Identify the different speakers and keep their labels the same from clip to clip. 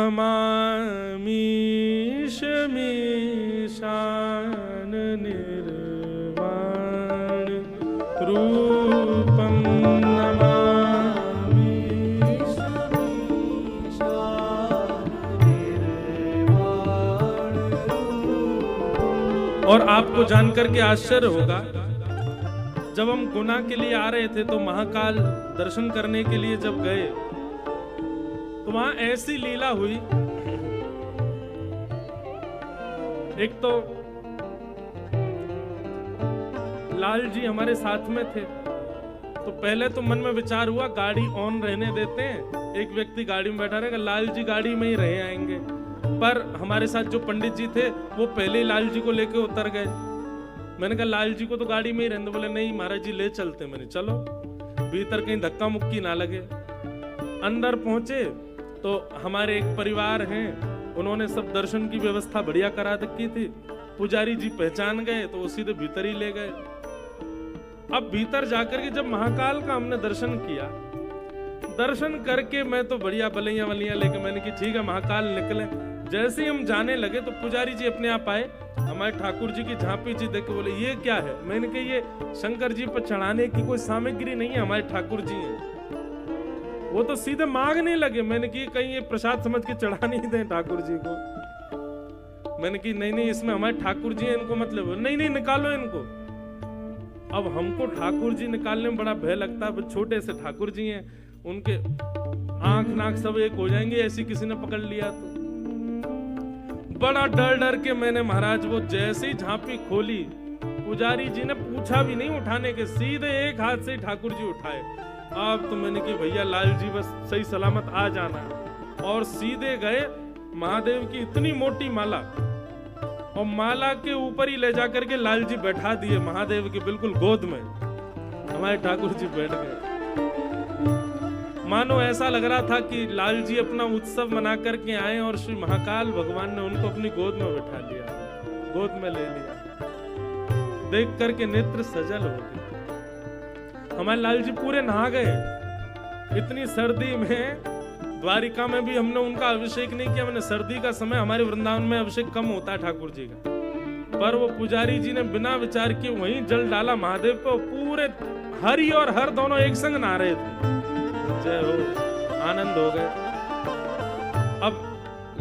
Speaker 1: नमामि शमीशान निर्वाण रूपम नमामि शमीशान निर्वाण रूपम। और आपको जानकर के आश्चर्य होगा, जब हम गुना के लिए आ रहे थे तो महाकाल दर्शन करने के लिए जब गए तो वहां ऐसी लीला हुई। एक तो लाल जी हमारे साथ में थे, तो पहले तो मन में विचार हुआ गाड़ी ऑन रहने देते हैं, एक व्यक्ति गाड़ी में बैठा रहेगा, लाल जी गाड़ी में ही रहे आएंगे। पर हमारे साथ जो पंडित जी थे वो पहले ही लाल जी को लेके उतर गए। मैंने कहा लाल जी को तो गाड़ी में ही रहने, बोले नहीं महाराज जी ले चलते। मैंने चलो, भीतर कहीं धक्का मुक्की ना लगे। अंदर पहुंचे तो हमारे एक परिवार हैं, उन्होंने सब दर्शन की व्यवस्था बढ़िया करा रखी थी। पुजारी जी पहचान गए तो वो सीधे भीतर ही ले गए। अब भीतर जाकर के जब महाकाल का हमने दर्शन किया, दर्शन करके मैं तो बढ़िया बलियां वलियां लेके मैंने कि ठीक है महाकाल निकले। जैसे ही हम जाने लगे तो पुजारी जी अपने आप आए, हमारे ठाकुर जी की झांपी जी देख के बोले ये क्या है। मैंने कहा ये शंकर जी पर चढ़ाने की कोई सामग्री नहीं है, हमारे ठाकुर जी हैं। वो तो सीधे मांगने लगे। मैंने कि कहीं ये प्रसाद समझ के चढ़ा नहीं दे ठाकुर जी को। मैंने कि नहीं नहीं इसमें हमारे ठाकुर जी हैं, इनको मतलब नहीं नहीं निकालो इनको। अब हमको ठाकुर जी निकालने में बड़ा भय लगता है, छोटे से ठाकुर जी हैं, उनके आंख नाक सब एक हो जाएंगे ऐसी किसी ने पकड़ लिया तो। बड़ा डर डर के मैंने महाराज वो जैसे ही झांपी खोली, पुजारी जी ने पूछा भी नहीं उठाने के, सीधे एक हाथ से ठाकुर जी उठाए। अब तो मैंने कि भैया लाल जी बस सही सलामत आ जाना। और सीधे गए, महादेव की इतनी मोटी माला, और माला के ऊपर ही ले जाकर के लाल जी बैठा दिए महादेव के बिल्कुल गोद में। हमारे ठाकुर जी बैठ गए। मानो ऐसा लग रहा था कि लाल जी अपना उत्सव मना करके आए और श्री महाकाल भगवान ने उनको अपनी गोद में बैठा लिया, गोद में ले लिया। देख करके नेत्र सजल हो गए। हमारे लाल जी पूरे नहा गए। इतनी सर्दी में द्वारिका में भी हमने उनका अभिषेक नहीं किया। मैंने सर्दी का समय हमारे वृंदावन में अभिषेक कम होता है ठाकुर जी का, पर वो पुजारी जी ने बिना विचार किए वहीं जल डाला महादेव पे। पूरे हरि और हर दोनों एक संग नहा रहे थे। जय हो, आनंद हो गए। अब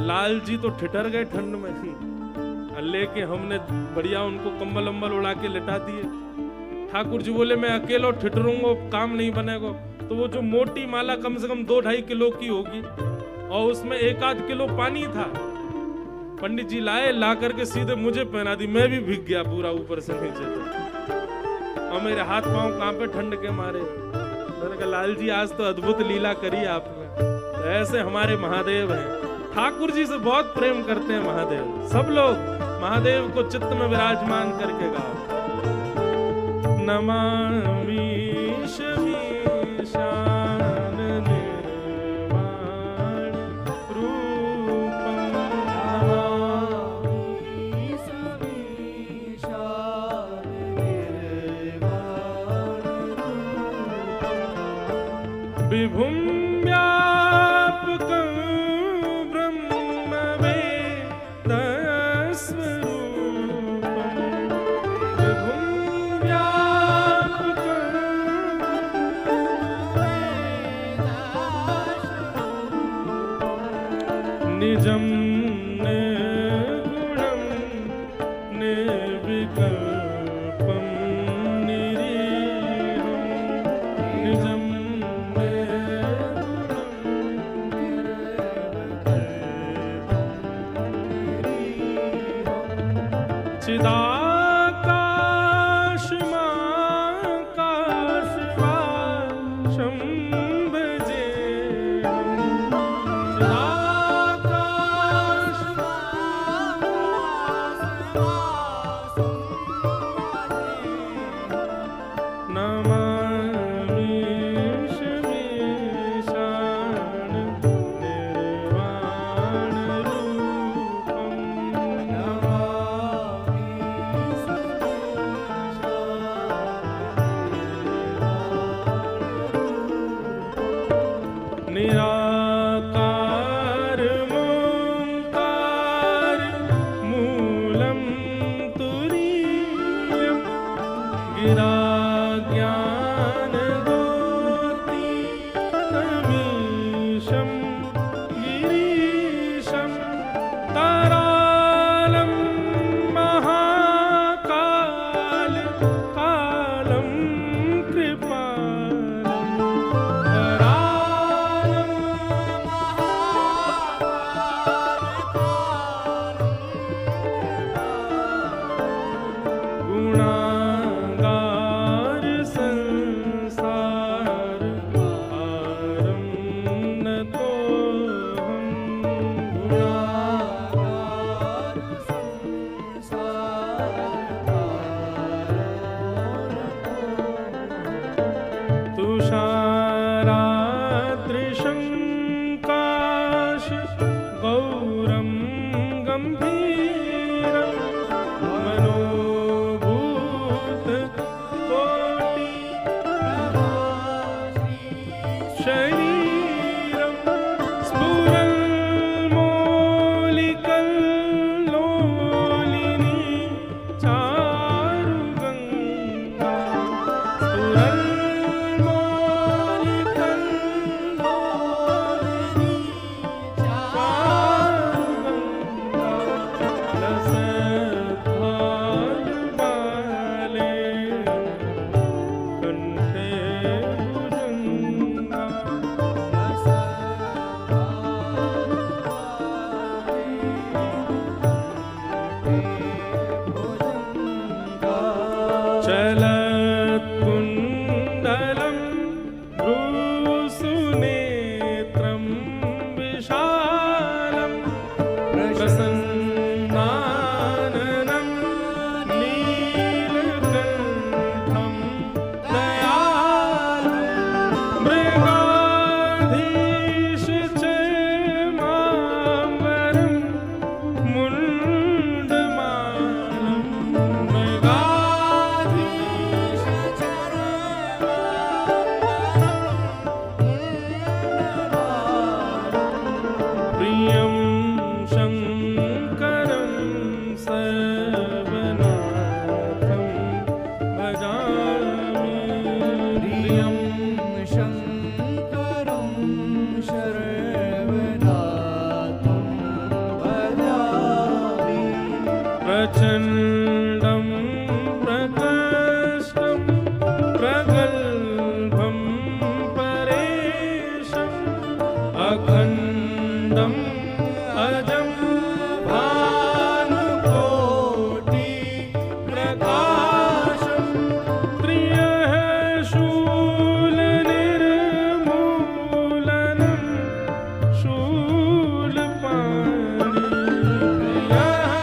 Speaker 1: लाल जी तो ठिठर गए ठंड में, लेके हमने बढ़िया उनको कंबल अम्बल उड़ा के लिटा दिए। ठाकुर जी बोले मैं अकेला ठिठरूंगा, काम नहीं बनेगा। तो वो जो मोटी माला कम से कम 2-2.5 किलो की होगी, और उसमें 1-8 किलो पानी था। पंडित जी लाए, ला करके सीधे मुझे पहना दी। मैं भी भीग गया पूरा ऊपर से नीचे तक, और मेरे हाथ पांव कांपे ठंड के मारे। मैंने कहा लाल जी आज तो अद्भुत लीला करी आपने। तो ऐसे हमारे महादेव हैं, ठाकुर जी से बहुत प्रेम करते हैं महादेव। सब लोग महादेव को चित्त में विराजमान करके गाओ। नमामि शमीशान निर्वाण रूपम। नमामि शमीशान निर्वाण रूपम। विभुं व्यापकं ब्रह्मवेदस्वरूपं। विभुं निजं निर्गुणं निर्विकल्पं निरीहं। निजं चिदाकाशमाकाशवासं भजेऽहं। नमामि शमीशान निर्वाण रूपं। नमामि मेरा ज्ञान ज्योति रमीशं गिरीशं तारालं महाकाल कालं कृपालं करालं गुणागार संसार पारं नतोऽहं गुणागार तुषारादृशं काश गौरं गम्भीरं मनोभूत कोटि शरीरं स्फुरन्मौलिकल्लोलिनी चारुगङ्गा स्फुरन्मौलिकल्लोलिनी चारुगङ्गा लसत्फालमाले कंठे भुजंगा चलत्कुण्डलं भ्रूसुनेत्रं विशालं प्रसन्नाननं नीलकण्ठं दयालं मृगाधीश चर्माम्बरं मुण्डमालं मृगाधीश प्रियं शङ्करं सर्वनाथं भजामि प्रियं
Speaker 2: शङ्करं शर्वनाथं भजामि
Speaker 1: प्रचण्डं प्रकष्टं प्रगल्भं परेशम् अखण्डम् अजं भानुकोटि प्रकाशं त्रियः शूलनिर्मूलनं शूलपाणि त्रियः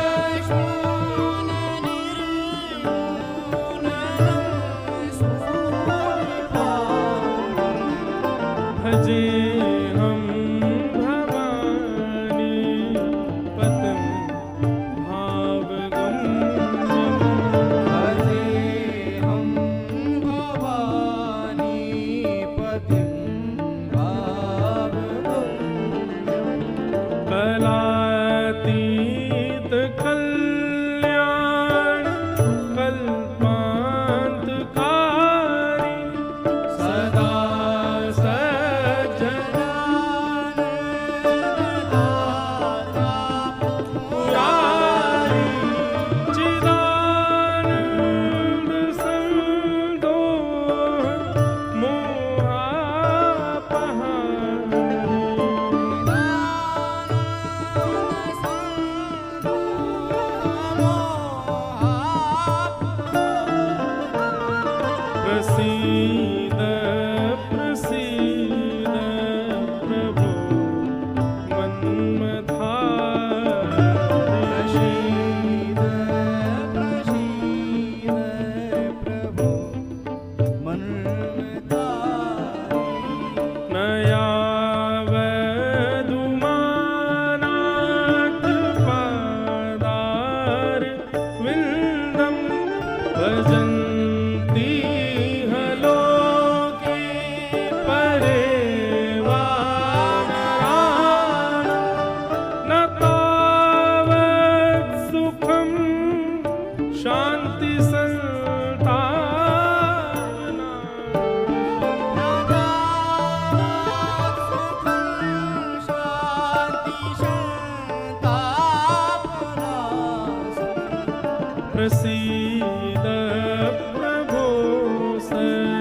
Speaker 1: प्रसीद प्रभो सर्वभूताधिवास।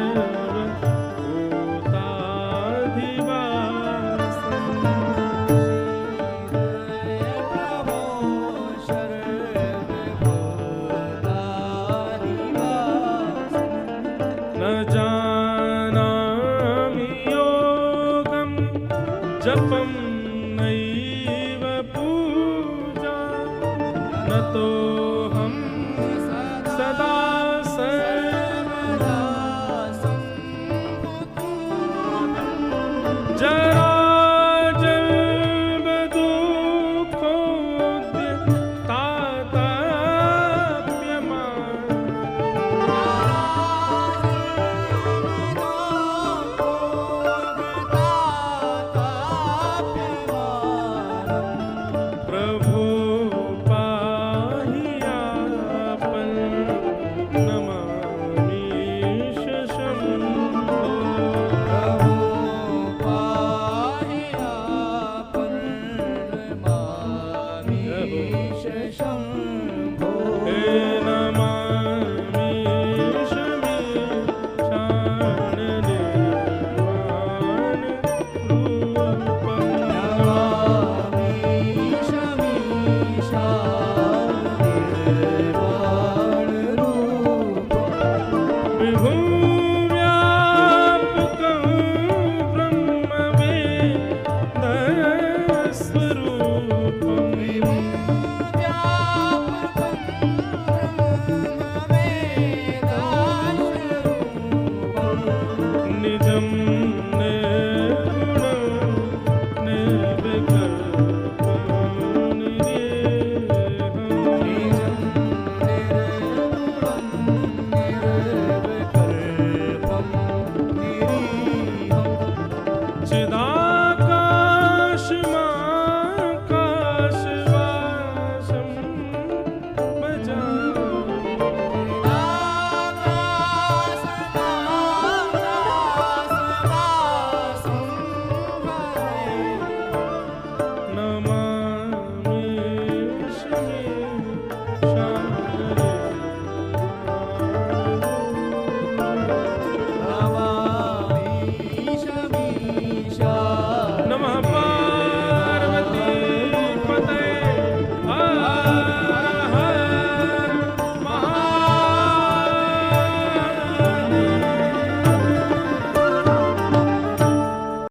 Speaker 1: न जानामि योगं जपं नैव पूजा न तो